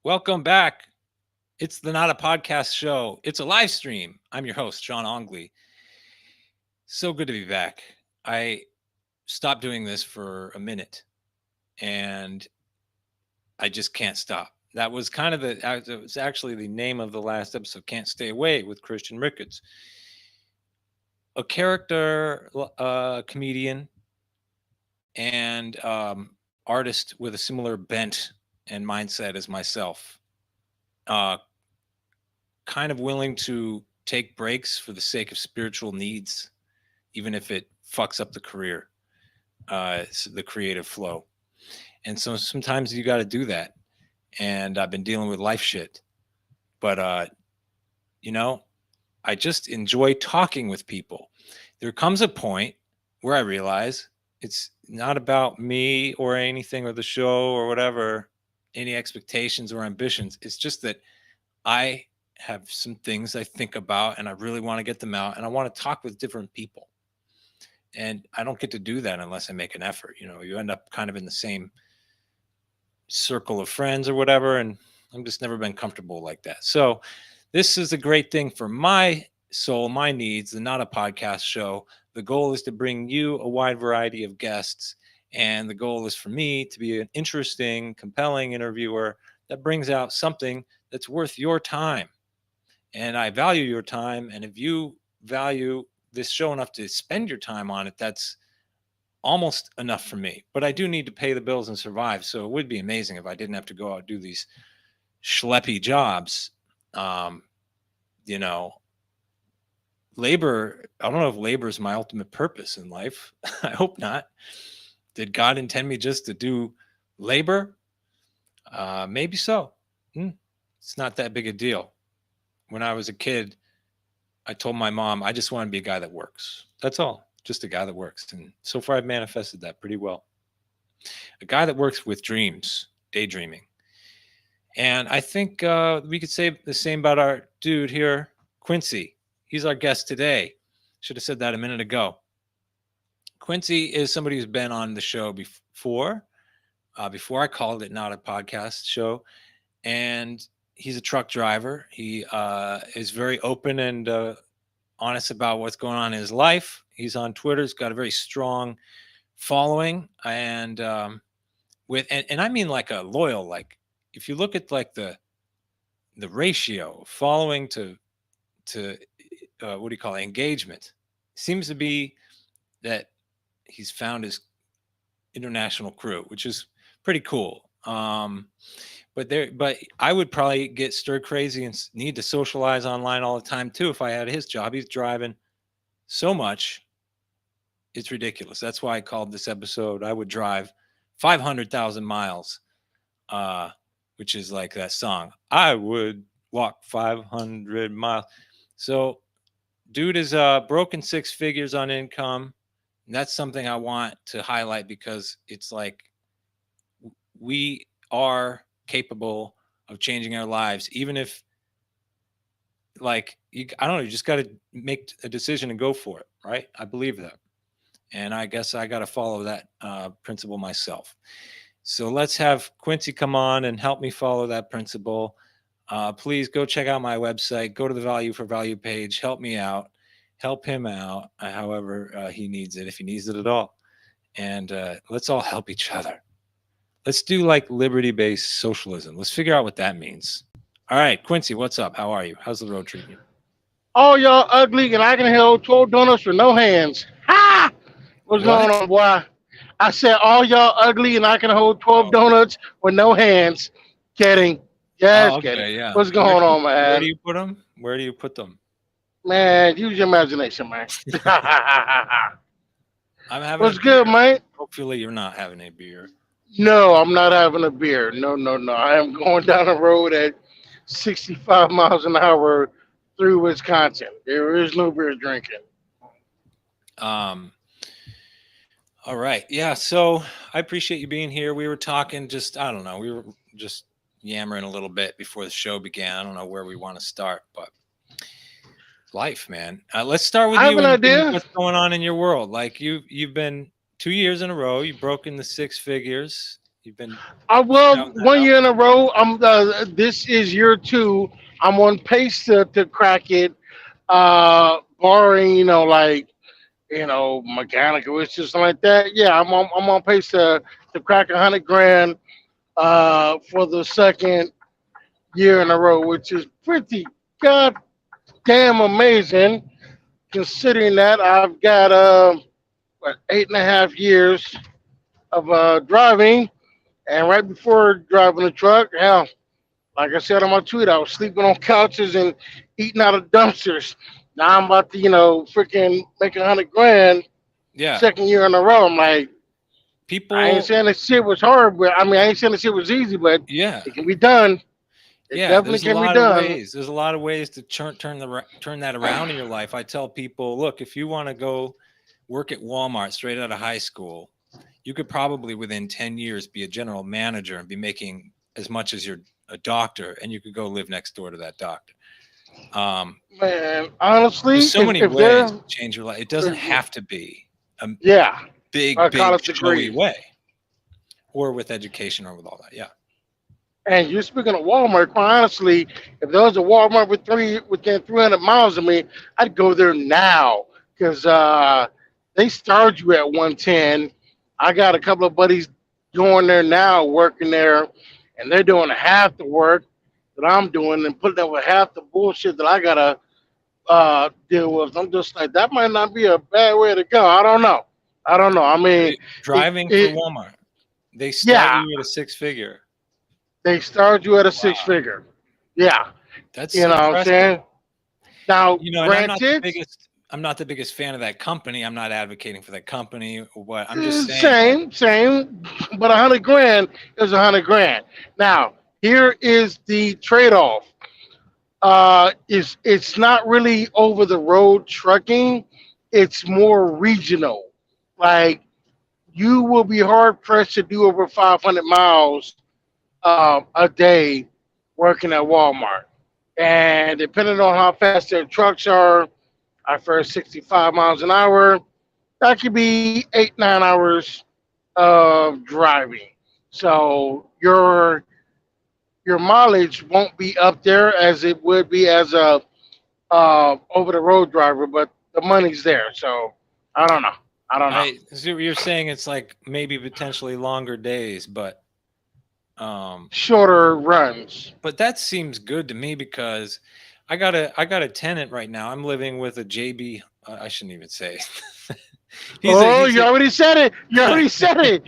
Welcome back. It's the Not a Podcast Show. It's a live stream. I'm your host, Sean Ongley. So good to be back. I stopped doing this for a minute and I just can't stop. That was kind of it was actually the name of the last episode, Can't Stay Away with Christian Ricketts. A character, comedian, and artist with a similar bent and mindset as myself. Kind of willing to take breaks for the sake of spiritual needs, even if it fucks up the career, the creative flow. And so sometimes you got to do that. And I've been dealing with life shit, but I just enjoy talking with people. There comes a point where I realize it's not about me or anything or the show or whatever, any expectations or ambitions. It's just that I have some things I think about and I really want to get them out and I want to talk with different people. And I don't get to do that unless I make an effort. You end up kind of in the same circle of friends or whatever. And I've just never been comfortable like that. So this is a great thing for my soul, my needs, and not a podcast show. The goal is to bring you a wide variety of guests. And the goal is for me to be an interesting, compelling interviewer that brings out something that's worth your time. And I value your time. And if you value this show enough to spend your time on it, that's almost enough for me. But I do need to pay the bills and survive. So it would be amazing if I didn't have to go out and do these schleppy jobs. Labor, I don't know if labor is my ultimate purpose in life. I hope not. Did God intend me just to do labor? Maybe so. It's not that big a deal. When I was a kid, I told my mom, I just want to be a guy that works. That's all. Just a guy that works. And so far, I've manifested that pretty well. A guy that works with dreams, daydreaming. And I think we could say the same about our dude here, Quincy. He's our guest today. Should have said that a minute ago. Quincy is somebody who's been on the show before I called it Not a Podcast Show. And he's a truck driver. He is very open and honest about what's going on in his life. He's on Twitter. He's got a very strong following. And I mean like a loyal, like if you look at like the ratio of following to what do you call it, engagement, seems to be that he's found his international crew, which is pretty cool. But I would probably get stir crazy and need to socialize online all the time too if I had his job. He's driving so much, it's ridiculous. That's why I called this episode I Would Drive 500,000 Miles, which is like that song, I Would Walk 500 Miles. So dude is broken six figures on income. And that's something I want to highlight because it's like we are capable of changing our lives, even if like I don't know, you just got to make a decision and go for it, right? I believe that. And I guess I got to follow that principle myself. So let's have Quincy come on and help me follow that principle. Please go check out my website, go to the Value for Value page, help me out, help him out, however he needs it, if he needs it at all. And let's all help each other. Let's do like liberty-based socialism. Let's figure out what that means. All right, Quincy, what's up? How are you? How's the road treating you? All y'all ugly and I can hold 12 donuts with no hands. Ha! What's going What? on, boy? I said all y'all ugly and I can hold 12 Oh, donuts with no hands. Kidding. Yes, oh, kidding. okay, yeah. What's going on, Where do man? you put them? Where do you put them? Man, use your imagination, man. I'm having a What's good, beer. man? Hopefully, you're not having a beer. No, I'm not having a beer. No, no, no. I am going down the road at 65 miles an hour through Wisconsin. There is no beer drinking. Um. All right. Yeah. So I appreciate you being here. We were talking just, I don't know, we were just yammering a little bit before the show began. I don't know where we want to start, but life, man. Let's start with I have you an and idea. what's going on in your world. Like you've been 2 years in a row. You've broken the six figures. You've been Well, shouting that one out. year in a row. This is year two. I'm on pace to crack it. Barring like mechanical issues something like that. Yeah, I'm on pace to crack 100 grand for the second year in a row, which is pretty goddamn amazing considering that I've got 8.5 years of driving, and right before driving the truck, hell, like I said on my tweet, I was sleeping on couches and eating out of dumpsters. Now I'm about to, freaking make 100 grand Yeah, second year in a row. I'm like, I ain't people. saying this shit was hard, but I mean, I ain't saying this shit was easy, but Yeah, it can be done. It yeah. definitely There's a can be lot of done. ways. There's a lot of ways to turn that around in your life. I tell people, look, if you want to go work at Walmart straight out of high school, you could probably within 10 years be a general manager and be making as much as you're a doctor, and you could go live next door to that doctor. Um, Man, there's honestly, so many if ways they're, to change your life. It doesn't have to be a yeah, a big college showy degree. way, or with education or with all that. Yeah. And you're speaking of Walmart, quite honestly, if there was a Walmart within 300 miles of me, I'd go there now because they start you at 110. I got a couple of buddies going there now, working there, and they're doing half the work that I'm doing and putting up with half the bullshit that I gotta deal with. I'm just like, that might not be a bad way to go. I don't know. I don't know. I mean, Driving for it Walmart, they start yeah, you at a six figure. they start you at a six Wow, figure. Yeah, that's you know what I'm impressive. saying? Now, And I'm not the granted, biggest. I'm not the biggest fan of that company. I'm not advocating for that company or what. I'm just saying, like, same, but 100 grand is 100 grand. Now, here is the trade-off. Is it's not really over the road trucking; it's more regional. Like you will be hard pressed to do over 500 miles a day working at Walmart, and depending on how fast their trucks are, I first 65 miles an hour. That could be 8 9 hours of driving. So your mileage won't be up there as it would be as a over the road driver, but the money's there. So I don't know. I don't know. I so you're saying it's like maybe potentially longer days, um, Shorter runs. but that seems good to me because I got a tenant right now. I'm living with a JB. I shouldn't even say. he's a Oh, he's you a already said it. You already said it.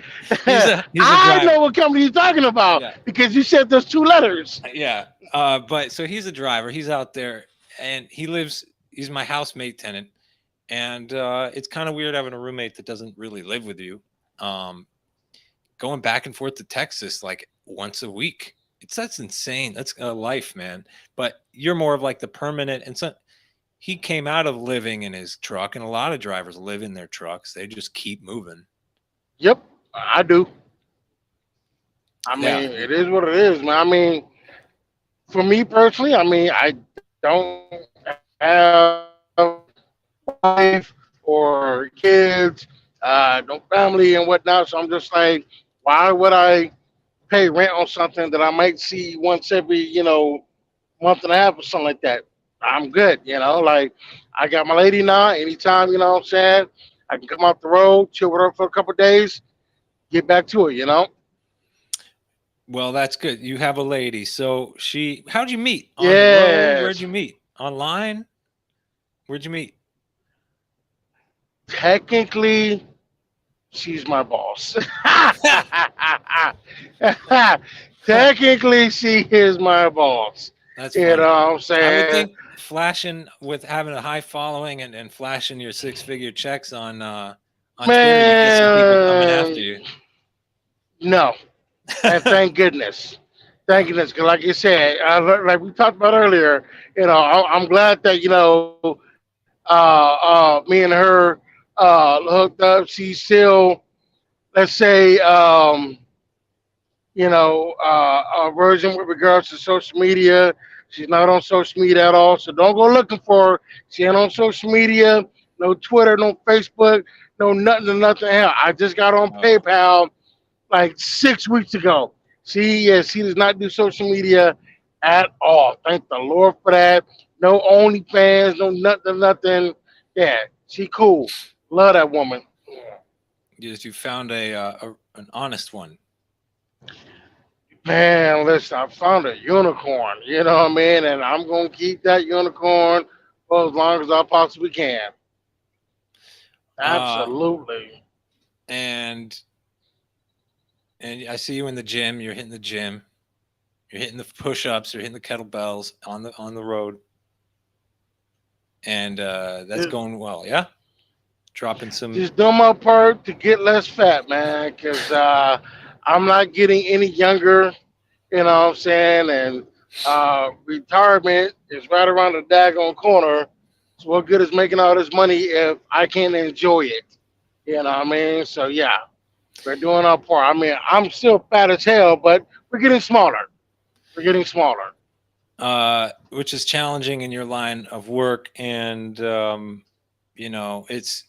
he's a I driver. know what company you're talking about Yeah, because you said those two letters. yeah. But so he's a driver. He's out there, and he lives. He's my housemate tenant, and it's kind of weird having a roommate that doesn't really live with you. Um, Going back and forth to Texas like once a week. That's insane. That's a life, man. But you're more of like the permanent. And so he came out of living in his truck, and a lot of drivers live in their trucks. They just keep moving. Yep, I do. I Yeah. mean, it is what it is, man. I mean, for me personally, I mean, I don't have wife or kids, no family and whatnot. So I'm just like, why would I pay rent on something that I might see once every, month and a half or something like that? I'm good, like I got my lady now. Anytime, you know what I'm saying, I can come off the road, chill with her for a couple of days, get back to it. Well, that's good. You have a lady. So how'd you meet? On the road? Where'd Yes. you meet? Online? Where'd you meet? Technically, she's my boss. Technically, she is my boss. That's You know funny. what I'm I would saying? think flashing with having a high following and flashing your six-figure checks on Twitter, you get some people coming after Man, you. no. And thank goodness. Thank goodness. Because, like you said, like we talked about earlier, I'm glad that, me and her hooked up. She's still, let's say, a version with regards to social media. She's not on social media at all, so don't go looking for her. She ain't on social media, no Twitter, no Facebook, no nothing to nothing. Hell, I just got on Oh, PayPal like 6 weeks ago. She does not do social media at all. Thank the Lord for that. No OnlyFans, no nothing, nothing. Yeah, she cool. Love that woman. You found an honest one. Man, listen, I found a unicorn. You know what I mean? And I'm gonna keep that unicorn for as long as I possibly can. Uh, Absolutely. and I see you in the gym. You're hitting the gym. You're hitting the push-ups. You're hitting the kettlebells on the road, and that's Just, going well. Yeah, dropping some. just do my part to get less fat, man, because I'm not getting any younger. You know what I'm saying? And retirement is right around the daggone corner. So what good is making all this money if I can't enjoy it? You know what I mean? So yeah, we're doing our part. I mean, I'm still fat as hell, but we're getting smaller. We're getting smaller. Which is challenging in your line of work, and it's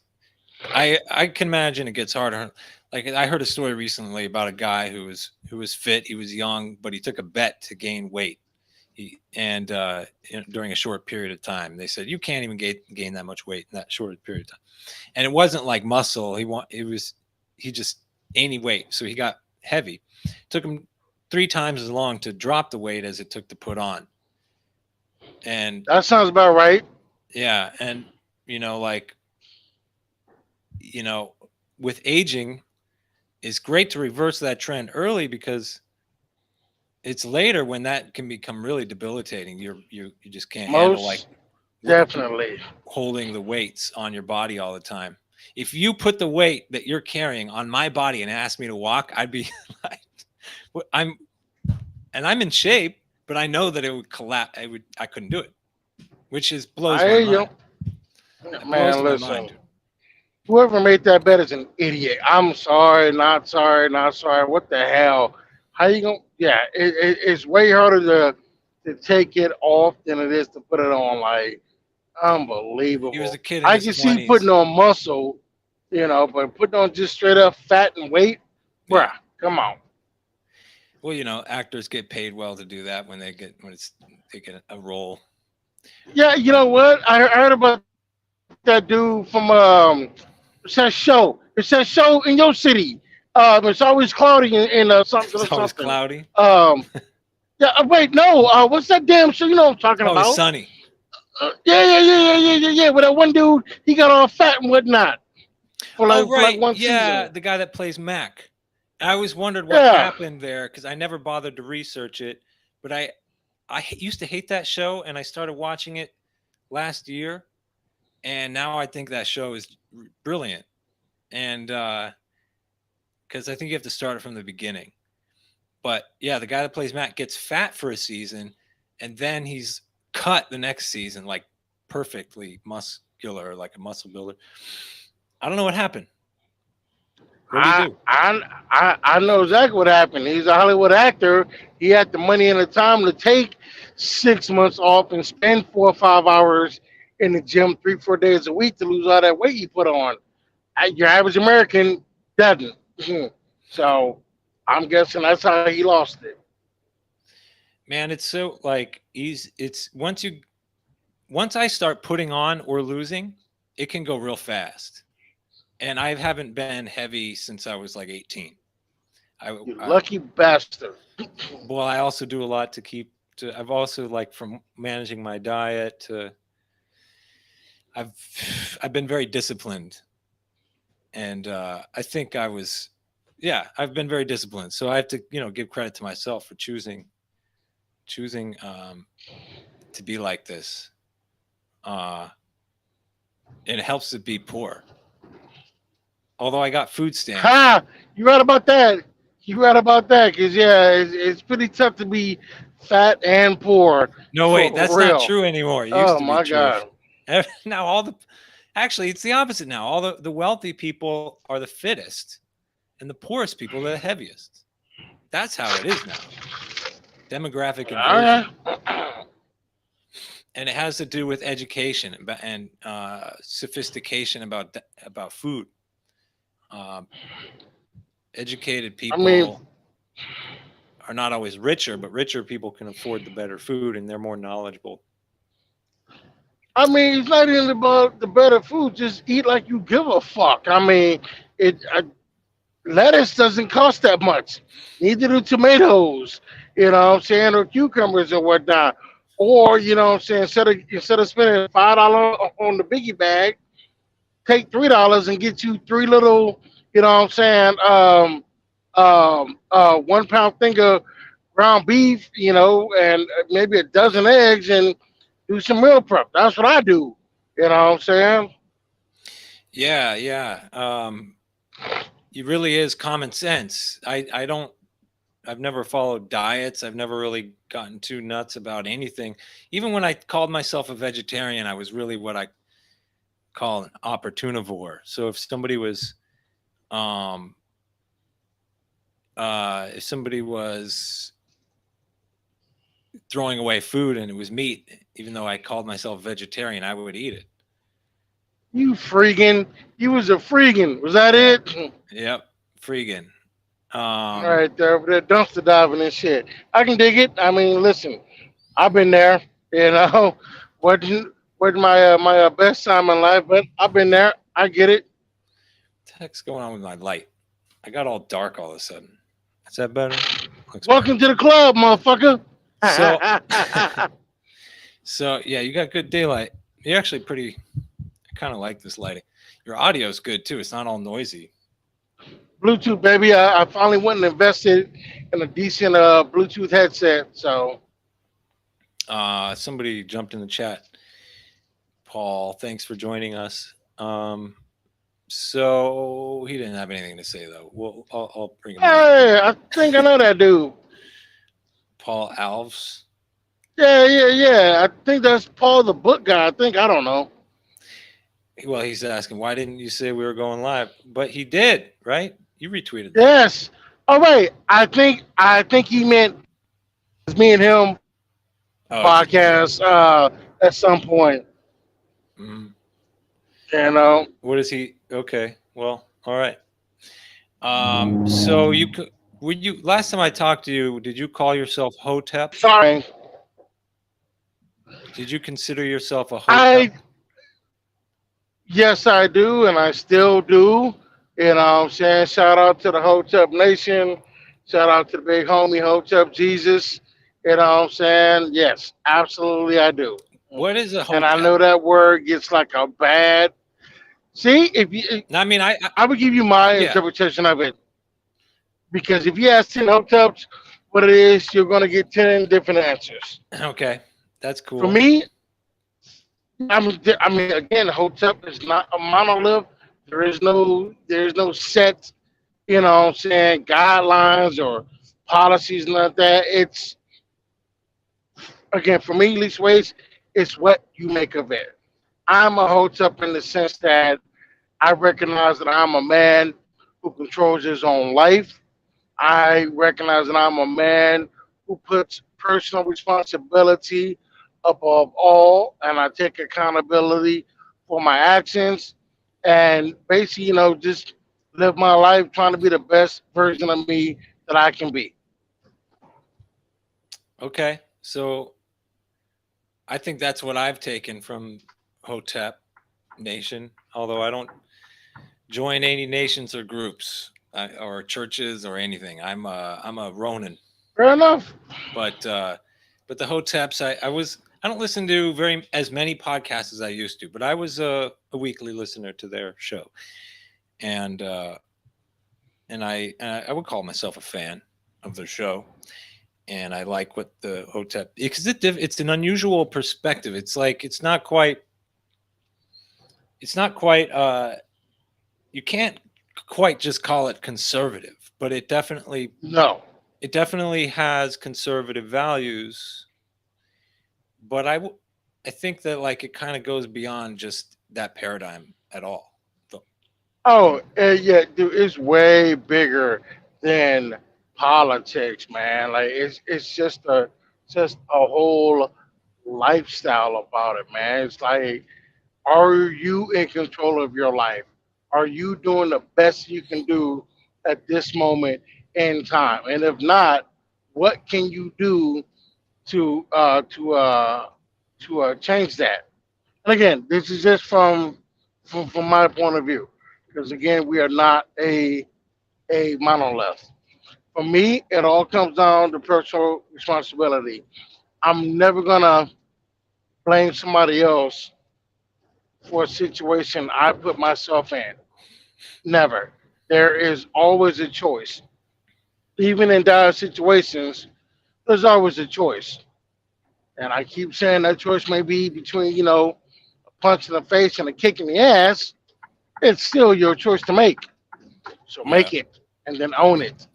I can imagine it gets harder. Like I heard a story recently about a guy who was fit. He was young, but he took a bet to gain weight. During a short period of time, they said you can't even gain that much weight in that short period of time. And it wasn't like muscle. He just any weight, so he got heavy. Took him 3 times as long to drop the weight as it took to put on. And That sounds about right. yeah, and like you know, with aging, it's great to reverse that trend early because it's later when that can become really debilitating. You just can't handle like Most definitely. holding the weights on your body all the time. If you put the weight that you're carrying on my body and asked me to walk, I'd be like, I'm I'm in shape, but I know that it would collapse. I couldn't do it, which is blows I my hear you. mind. It blows Man, my mind. listen. Whoever made that bet is an idiot. I'm sorry, not sorry, not sorry. What the hell? How you gonna? Yeah, it's way harder to take it off than it is to put it on. Like He was a unbelievable. kid in I his can see putting 20s. on muscle, but putting on just straight up fat and weight, Yeah. bruh, come on. Well, actors get paid well to do that when they get a role. Yeah, you But know what? I heard about that dude from it's that show. It's that show in your city. It's always cloudy in something or it's something. always cloudy. Um, yeah. Wait, no. What's that damn show? You know what I'm talking It's always about? sunny. Yeah. With that one dude, he got all fat and whatnot Oh, for like right. one Yeah, season. the guy that plays Mac. I always wondered what Yeah. happened there because I never bothered to research it. But used to hate that show, and I started watching it last year, and now I think that show is brilliant. And because I think you have to start it from the beginning. But yeah, the guy that plays Mac gets fat for a season, and then he's cut the next season like perfectly muscular, like a muscle builder. I don't know what happened. What do you I do? I I know exactly what happened. He's a Hollywood actor. He had the money and the time to take 6 months off and spend 4 or 5 hours in the gym 3 4 days a week to lose all that weight he put on. Your average American doesn't. So I'm guessing that's how he lost it. Man, it's so like it's once I start putting on or losing, it can go real fast. And I haven't been heavy since I was like 18. You I lucky bastard. well, I also do a lot I've also like from managing my diet to I've been very disciplined, and I think yeah, I've been very disciplined. So I have to give credit to myself for choosing to be like this. Uh, and it helps to be poor. Although I got food stamps. Ha! You right about that. You right about that. Cause yeah, it's pretty tough to be fat and poor No, wait, for that's not real. true anymore. It used Oh to be my true. god. Now actually, it's the opposite now. All the wealthy people are the fittest, and the poorest people are the heaviest. That's how it is now. Demographic Alright. inversion, and it has to do with education and sophistication about food. Um, Educated I mean, people are not always richer, but richer people can afford the better food and they're more knowledgeable. it's not even about the better food. Just eat like you give a fuck. It lettuce doesn't cost that much. Neither do tomatoes. You know what I'm saying, or cucumbers or whatnot. Or instead of spending $5 on the biggie bag, take $3 and get you three little, 1 pound thing of ground beef, and maybe a dozen eggs and do some meal prep. That's what I do. You know what I'm saying? Yeah, yeah. It really is common sense. I don't. I've never followed diets. I've never really gotten too nuts about anything. Even when I called myself a vegetarian, I was really what I call an opportunivore. So um, if somebody was throwing away food and it was meat, even though I called myself vegetarian, I would eat it. You freaking, you was a freaking. Was that Yeah. it? Yep. Freegan. All Um, right, there, over there, dumpster diving and shit. I can dig it. Listen, I've been there. You know, wasn't my best time in life, but I've been there. I get it. what the heck's going on with my light? I got all dark all of a sudden. Is that better? Looks better. Welcome to the club, motherfucker. So, so yeah, you got good daylight. You're actually pretty. I kind of like this lighting. Your audio's good too. It's not all noisy. Bluetooth, baby. I finally went and invested in a decent Bluetooth headset. So Somebody jumped in the chat. Paul, thanks for joining us. So he didn't have anything to say though. Well, I'll bring him on. hey, I think I know that dude. Paul Alves. Yeah, yeah, yeah. I think that's Paul the book guy. I don't know. Well, he's asking why didn't you say we were going live? But he did, right? You retweeted that. Yes. All right. I think he meant me and him Oh, just podcast at some point. mm, You know. what is he? Okay, well, all right. So you could. Would you? Last time I talked to you, did you call yourself Hotep? Sorry. Did you consider yourself a Hotep? I Yes, I do, and I still do. You know what I'm saying? Shout out to the Hotep Nation. Shout out to the big homie Hotep Jesus. You know what I'm saying? Yes, absolutely I do. What is a And I Hotep? know that word gets like a bad. See, if you, I mean, I would give you my yeah. interpretation of it, because if you ask 10 Hoteps what it is, you're going to get 10 different answers. Okay, that's For cool. me, again, Hotep is not a monolith. There's no set, what I'm saying, guidelines or policies, none of that. It's, again, for me, least ways, it's what you make of it. I'm a Hotep in the sense that I recognize that I'm a man who controls his own life. I recognize that I'm a man who puts personal responsibility above all, and I take accountability for my actions, and basically, just live my life trying to be the best version of me that I can be. Okay, so I think that's what I've taken from Hotep Nation. Although I don't join any nations or groups or churches or anything. I'm a Ronin, Fair enough. but the Hoteps I don't listen to very as many podcasts as I used to, but I was a weekly listener to their show, and I would call myself a fan of their show, and I like what the Hotep because it's an unusual perspective. It's like it's not quite you can't quite just call it conservative, but No. it definitely has conservative values. But I think that like it kind of goes beyond just that paradigm at all. So, Oh, yeah, dude, it's way bigger than politics, man. Like it's just a whole lifestyle about it, man. It's like, are you in control of your life? Are you doing the best you can do at this moment in time? And if not, what can you do to change that? And again, this is just from my point of view, because again, we are not a monolith. For me, it all comes down to personal responsibility. I'm never gonna blame somebody else for a situation I put myself in. Never. There is always a choice. Even in dire situations, there's always a choice. And I keep saying that choice may be between, a punch in the face and a kick in the ass. It's still your choice to make. So Yeah. make it and then own it.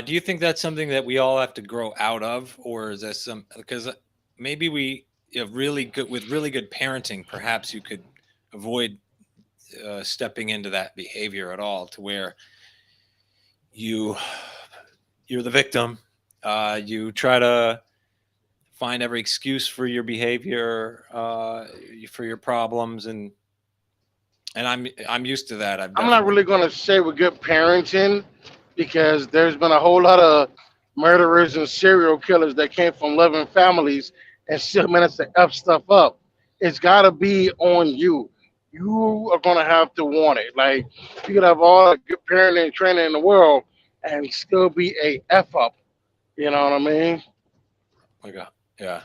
Do you think that's something that we all have to grow out of, or is that some because maybe we have really good with really good parenting, perhaps you could avoid stepping into that behavior at all, to where you you're the victim. You try to find every excuse for your behavior, for your problems, and I'm used to that. I've I'm not definitely really going to say with good parenting because there's been a whole lot of murderers and serial killers that came from loving families and still managed to F stuff up. It's got to be on you. You are going to have to want it. Like, you could have all the good parenting and training in the world and still be a F up. You know what I mean? like yeah.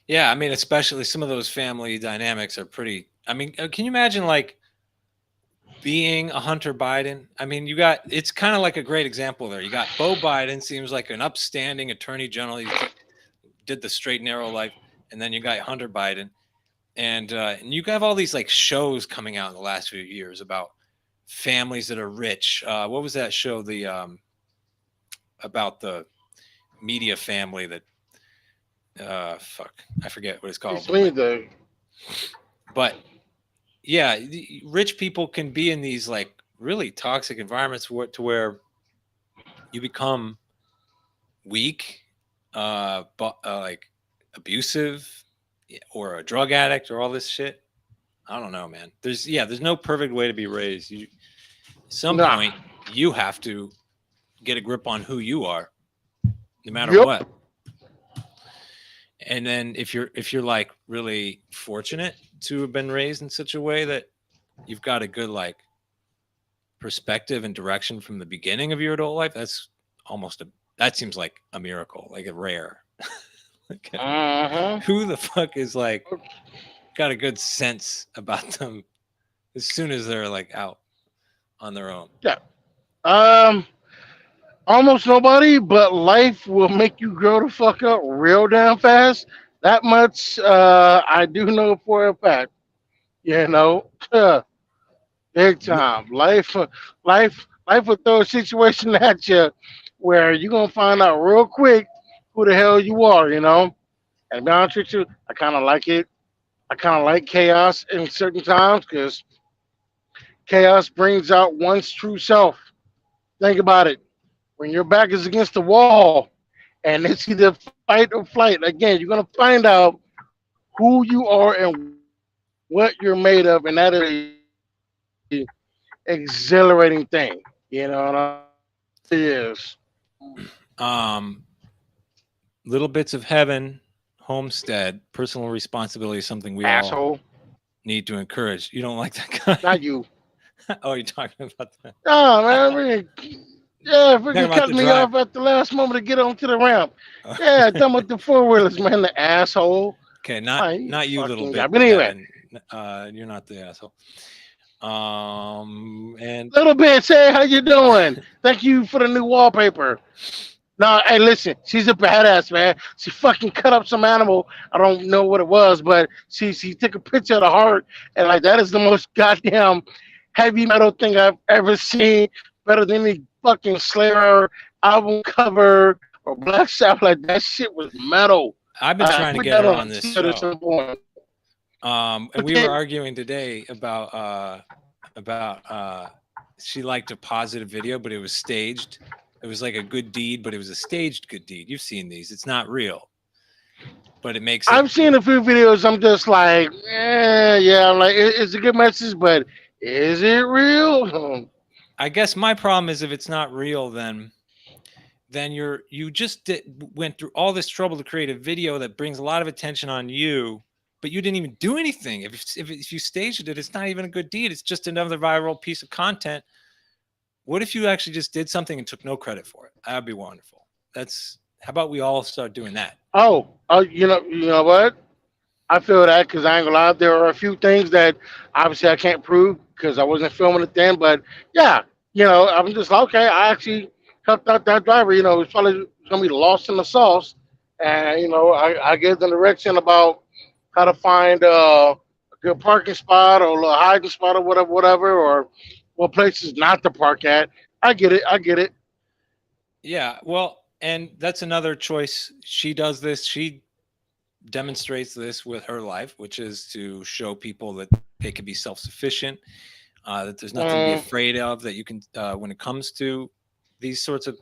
Yeah, I mean, especially some of those family dynamics are pretty. I mean, can you imagine like being a Hunter Biden? I mean, you got it's kind of like a great example there. You got Bo Biden, seems like an upstanding attorney general. He did the straight and narrow life, and then you got Hunter Biden, and you have all these like shows coming out in the last few years about families that are rich. What was that show? The about the media family that fuck, I forget what it's called, It's me, the but yeah, rich people can be in these like really toxic environments to where you become weak, but like abusive, or a drug addict, or all this shit. I don't know, man. There's no perfect way to be raised. At some nah. point, you have to get a grip on who you are, no matter Yep. what. And then if you're like really fortunate to have been raised in such a way that you've got a good like perspective and direction from the beginning of your adult life, that's almost a that seems like a miracle, like a rare. Like, Uh-huh. who the fuck is like got a good sense about them as soon as they're like out on their own? Yeah. Um. Almost nobody, but life will make you grow the fuck up real damn fast. That much I do know for a fact. You know, big time. Life will throw a situation at you where you're gonna find out real quick who the hell you are. And to be honest with you, I kind of like it. I kind of like chaos in certain times because chaos brings out one's true self. Think about it. When your back is against the wall and it's either fight or flight, again, you're going to find out who you are and what you're made of, and that is a exhilarating thing. You know what I mean? It is. Um, Little Bits of Heaven, Homestead, personal responsibility is something we all Asshole. need to encourage. You don't like that guy? Not you. Oh, you're talking about that. Oh, man. Yeah, Talking freaking about cut the me drive. off at the last moment to get onto the ramp. Yeah, talking about the four wheelers, man. The asshole. Okay, not Man, you not you, Little fucking guy. Bit But of anyway, Heaven. You're not the asshole. And little bitch, hey, how you doing? Thank you for the new wallpaper. No, hey, listen, she's a badass, man. She fucking cut up some animal. I don't know what it was, but she took a picture of the heart, and like that is the most goddamn heavy metal thing I've ever seen. Better than any fucking Slayer album cover or Black Sabbath. Like that shit was metal. I've been trying to Put get that her on on a this t-shirt at show. some point. And we were arguing today about she liked a positive video, but it was staged. It was like a good deed, but it was a staged good deed. You've seen these. It's not real, but it makes it. I've seen a few videos. I'm just like, yeah. I'm like, it's a good message, but Is it real? I guess my problem is if it's not real, then you just went through all this trouble to create a video that brings a lot of attention on you, but you didn't even do anything. If you staged it, it's not even a good deed. It's just another viral piece of content. What if you actually just did something and took no credit for it? That'd be wonderful. How about we all start doing that? Oh, you know what? I feel that because I ain't gonna lie, there are a few things that obviously I can't prove because I wasn't filming it then. But yeah, I'm just like, okay. I actually helped out that driver. It's probably gonna be lost in the sauce, and I gave them direction about how to find a good parking spot or a little hiding spot or whatever, or what places not to park at. I get it. I get it. Yeah, well, and that's another choice. She does this. She demonstrates this with her life, which is to show people that they can be self-sufficient, that there's nothing to be Um, afraid of, that you can, when it comes to these sorts of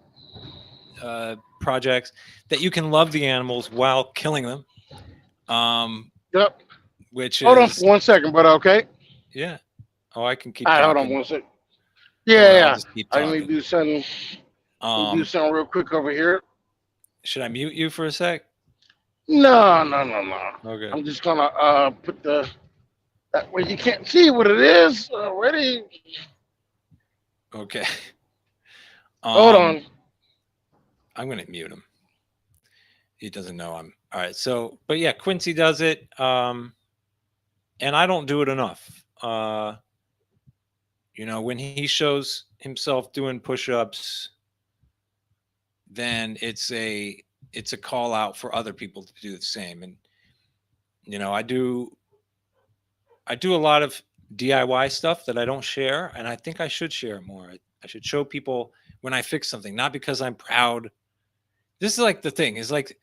projects, that you can love the animals while killing them, yep. which Hold on for is, 1 second, brother. Okay. yeah. Oh, I can keep All right. Hold on talking. 1 second. Don't Yeah, worry, I'll yeah. just keep I need to talking. do something. Let me do Um, something real quick over here. should I mute you for a sec? No, no, no, no. Okay. I'm just gonna put the that way you can't see what it is already. Okay. Hold Um, on. I'm gonna mute him. He doesn't know I'm all right. So, but yeah, Quincy does it. And I don't do it enough. When he shows himself doing push-ups, then it's a call out for other people to do the same. And you know, I do a lot of DIY stuff that I don't share, and I think I should share it more. I should show people when I fix something, not because I'm proud. This is like the thing is like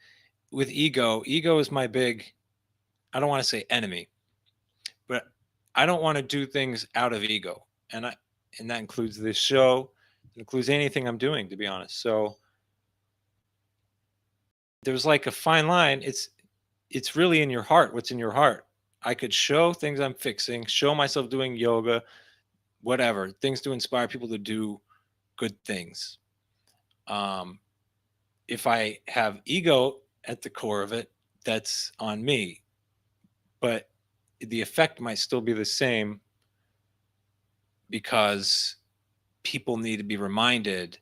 with ego. Ego is my big. I don't want to say enemy, but I don't want to do things out of ego, and that includes this show. It includes anything I'm doing, to be honest. So there's like a fine line. It's really in your heart. What's in your heart? I could show things I'm fixing, show myself doing yoga, whatever things to inspire people to do good things. Um, if I have ego at the core of it, that's on me. But the effect might still be the same because people need to be reminded.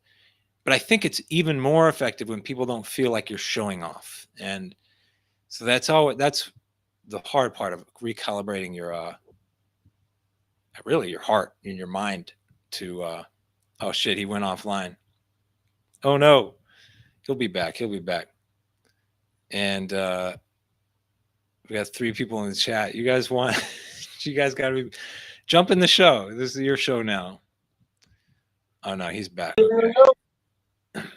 But I think it's even more effective when people don't feel like you're showing off. And so that's the hard part of recalibrating your really your heart and your mind to oh shit, he went offline. Oh no, he'll be back. He'll be back. And we got 3 people in the chat. You guys want you guys gotta be jump in the show. This is your show now. Oh no, he's back. Okay.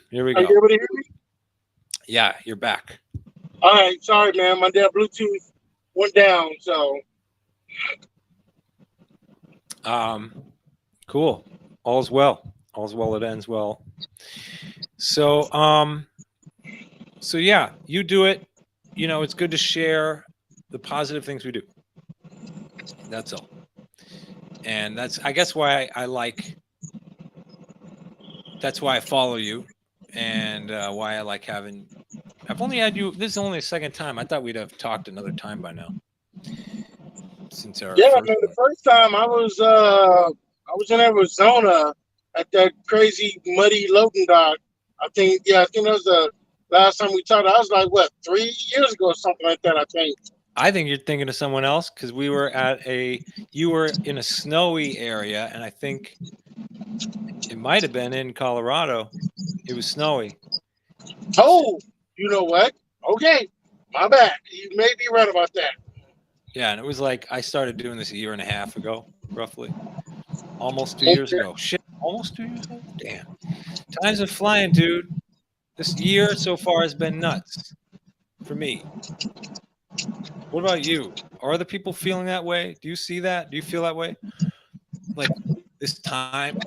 Here we Are you go. able to hear me? Yeah, you're back. All right. Sorry, man. My damn Bluetooth went down. So Cool. All's well. All's well. It ends well. So so yeah, you do it. It's good to share the positive things we do. That's all. And that's I guess why I like. That's why I follow you, and why I like having. I've only had you. This is only the second time. I thought we'd have talked another time by now. Since our yeah, first man. The one. first time I was in Arizona at that crazy muddy loading dock. I think that was the last time we talked. I was like, what, 3 years ago or something like that. I think. I think you're thinking of someone else because you were in a snowy area, and I think it might have been in Colorado. It was snowy. Oh, you know what? Okay, my bad. You may be right about that. Yeah, and it was like I started doing this a year and a half ago, roughly. Almost 2 years Okay. ago. Shit, almost 2 years ago? Damn. Times are flying, dude. This year so far has been nuts for me. What about you? Are other people feeling that way? Do you see that? Do you feel that way? Like this time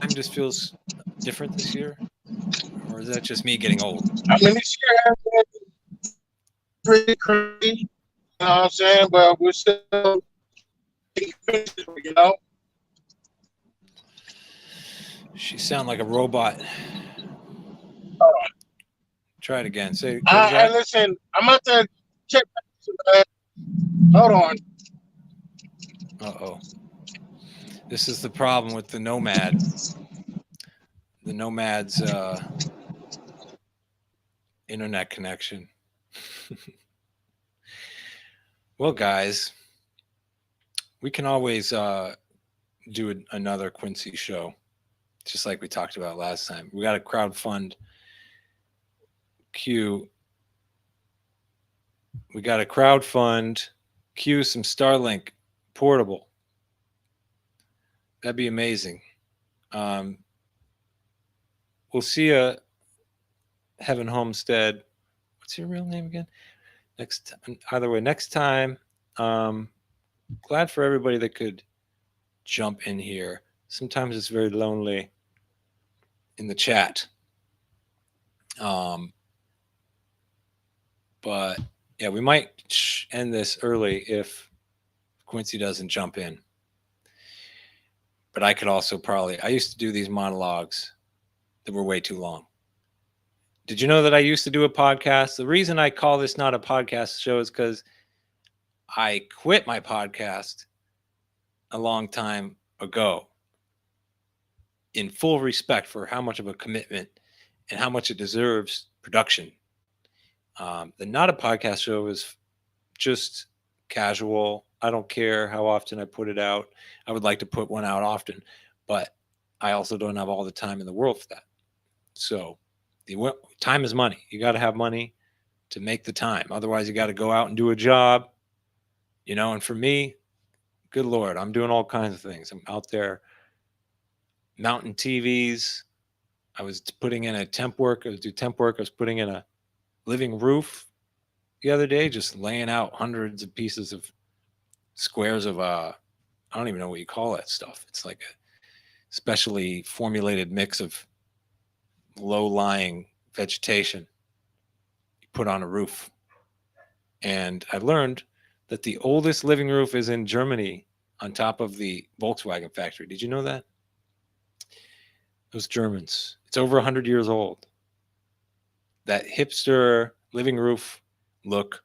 just feels different this year? Or is that just me getting old? I mean, this year has been pretty crazy. You know what I'm saying? But we're still You know. She sound like a robot. Try it again. Say, what was And that? listen, I'm about to check. Hold on. Uh-oh. This is the problem with the Nomad. The Nomad's internet connection. Well, guys, we can always do another Quincy show, just like we talked about last time. We got a crowdfund Q. We got a crowdfund Q some Starlink portable. That'd be amazing. We'll see you, Heaven Homestead. What's your real name again? Either way, next time. Glad for everybody that could jump in here. Sometimes it's very lonely in the chat. But yeah, we might end this early if Quincy doesn't jump in. But I could also I used to do these monologues that were way too long. Did you know that I used to do a podcast? The reason I call this not a podcast show is because I quit my podcast a long time ago in full respect for how much of a commitment and how much it deserves production. The Not a Podcast show is just casual. I don't care how often I put it out. I would like to put one out often, but I also don't have all the time in the world for that. So time is money. You got to have money to make the time. Otherwise, you got to go out and do a job, and for me, good Lord, I'm doing all kinds of things. I'm out there mounting TVs. I was putting in a temp work. I was putting in a living roof the other day, just laying out hundreds of pieces of squares of I don't even know what you call that stuff. It's like a specially formulated mix of low-lying vegetation you put on a roof. And I learned that the oldest living roof is in Germany on top of the Volkswagen factory. Did you know that? Those Germans. It's over 100 years old. That hipster living roof look,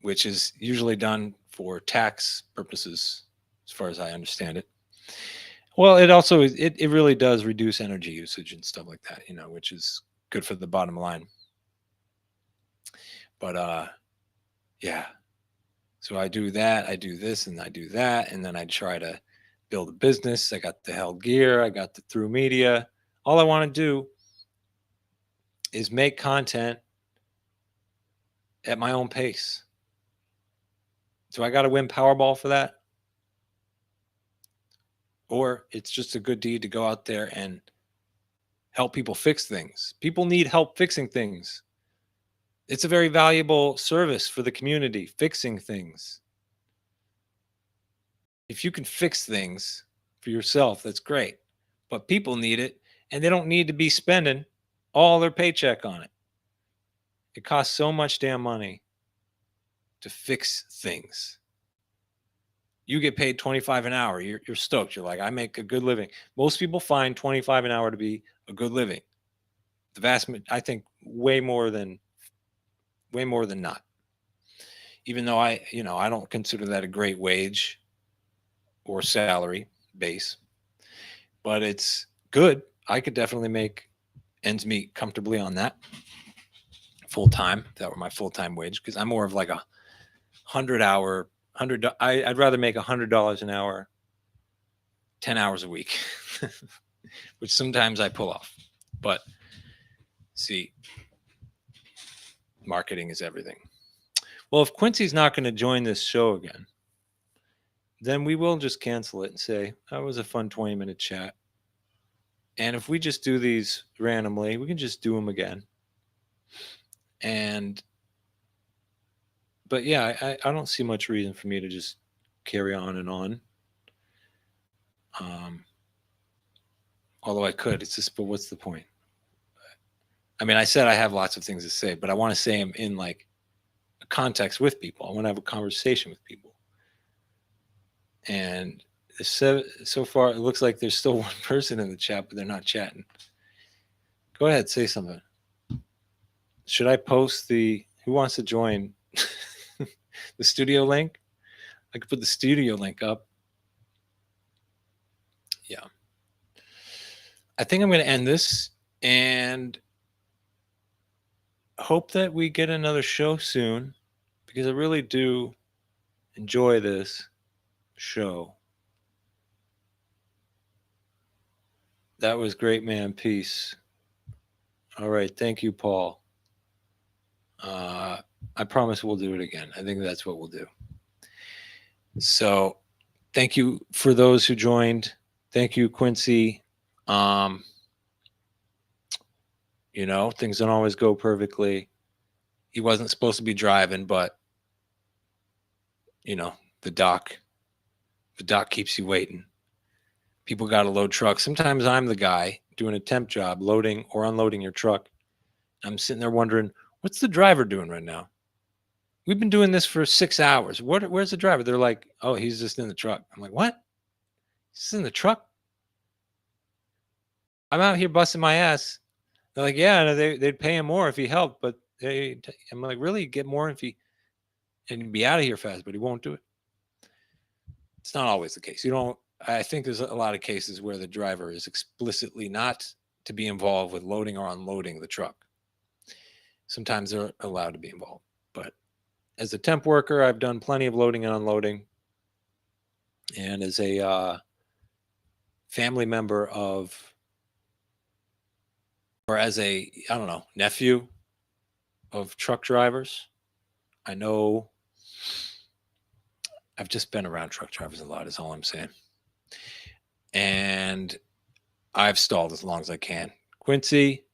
which is usually done for tax purposes, as far as I understand it. Well, it also it really does reduce energy usage and stuff like that, which is good for the bottom line. But yeah. So I do that, I do this, and I do that, and then I try to build a business. I got the Hell Gear, I got the Through Media. All I want to do is make content at my own pace. So I got to win Powerball for that? Or it's just a good deed to go out there and help people fix things. People need help fixing things. It's a very valuable service for the community, fixing things. If you can fix things for yourself, that's great. But people need it, and they don't need to be spending all their paycheck on it. It costs so much damn money to fix things. You get paid $25 an hour. You're stoked. You're like, I make a good living. Most people find $25 an hour to be a good living. I think way more than not. Even though I don't consider that a great wage or salary base, but it's good. I could definitely make ends meet comfortably on that full time. If that were my full time wage, because I'm more of like a 100-hour. I'd rather make $100 an hour, 10 hours a week, which sometimes I pull off. But see, marketing is everything. Well, if Quincy's not going to join this show again, then we will just cancel it and say, that was a fun 20-minute chat. And if we just do these randomly, we can just do them again. But yeah, I don't see much reason for me to just carry on and on. Although I could, it's just, but what's the point? I mean, I said I have lots of things to say, but I want to say them in like a context with people. I want to have a conversation with people. And so far, it looks like there's still one person in the chat, but they're not chatting. Go ahead, say something. Should I post who wants to join the studio link? I could put the studio link up. Yeah. I think I'm going to end this and hope that we get another show soon, because I really do enjoy this show. That was great, man. Peace. All right. Thank you, Paul. I promise we'll do it again. I think that's what we'll do. So thank you for those who joined. Thank you, Quincy. Things don't always go perfectly. He wasn't supposed to be driving, but the dock keeps you waiting. People got to load trucks. Sometimes I'm the guy doing a temp job, loading or unloading your truck. I'm sitting there wondering, what's the driver doing right now? We've been doing this for 6 hours. Where's the driver? They're like, oh, he's just in the truck. I'm like, what? He's in the truck? I'm out here busting my ass. They're like, yeah, they'd pay him more if he helped, but I'm like, really? Get more if he and be out of here fast, but he won't do it. It's not always the case. I think there's a lot of cases where the driver is explicitly not to be involved with loading or unloading the truck. Sometimes they're allowed to be involved, but as a temp worker, I've done plenty of loading and unloading. And as a family member or as a, I don't know, nephew of truck drivers, I know I've just been around truck drivers a lot, is all I'm saying. And I've stalled as long as I can. Quincy,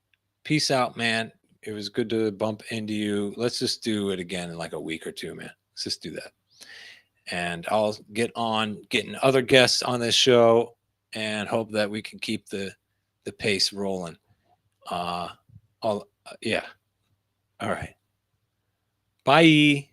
peace out, man. It was good to bump into you. Let's just do it again in like a week or two, man. Let's just do that. And I'll get on getting other guests on this show and hope that we can keep the pace rolling. Yeah. All right. Bye.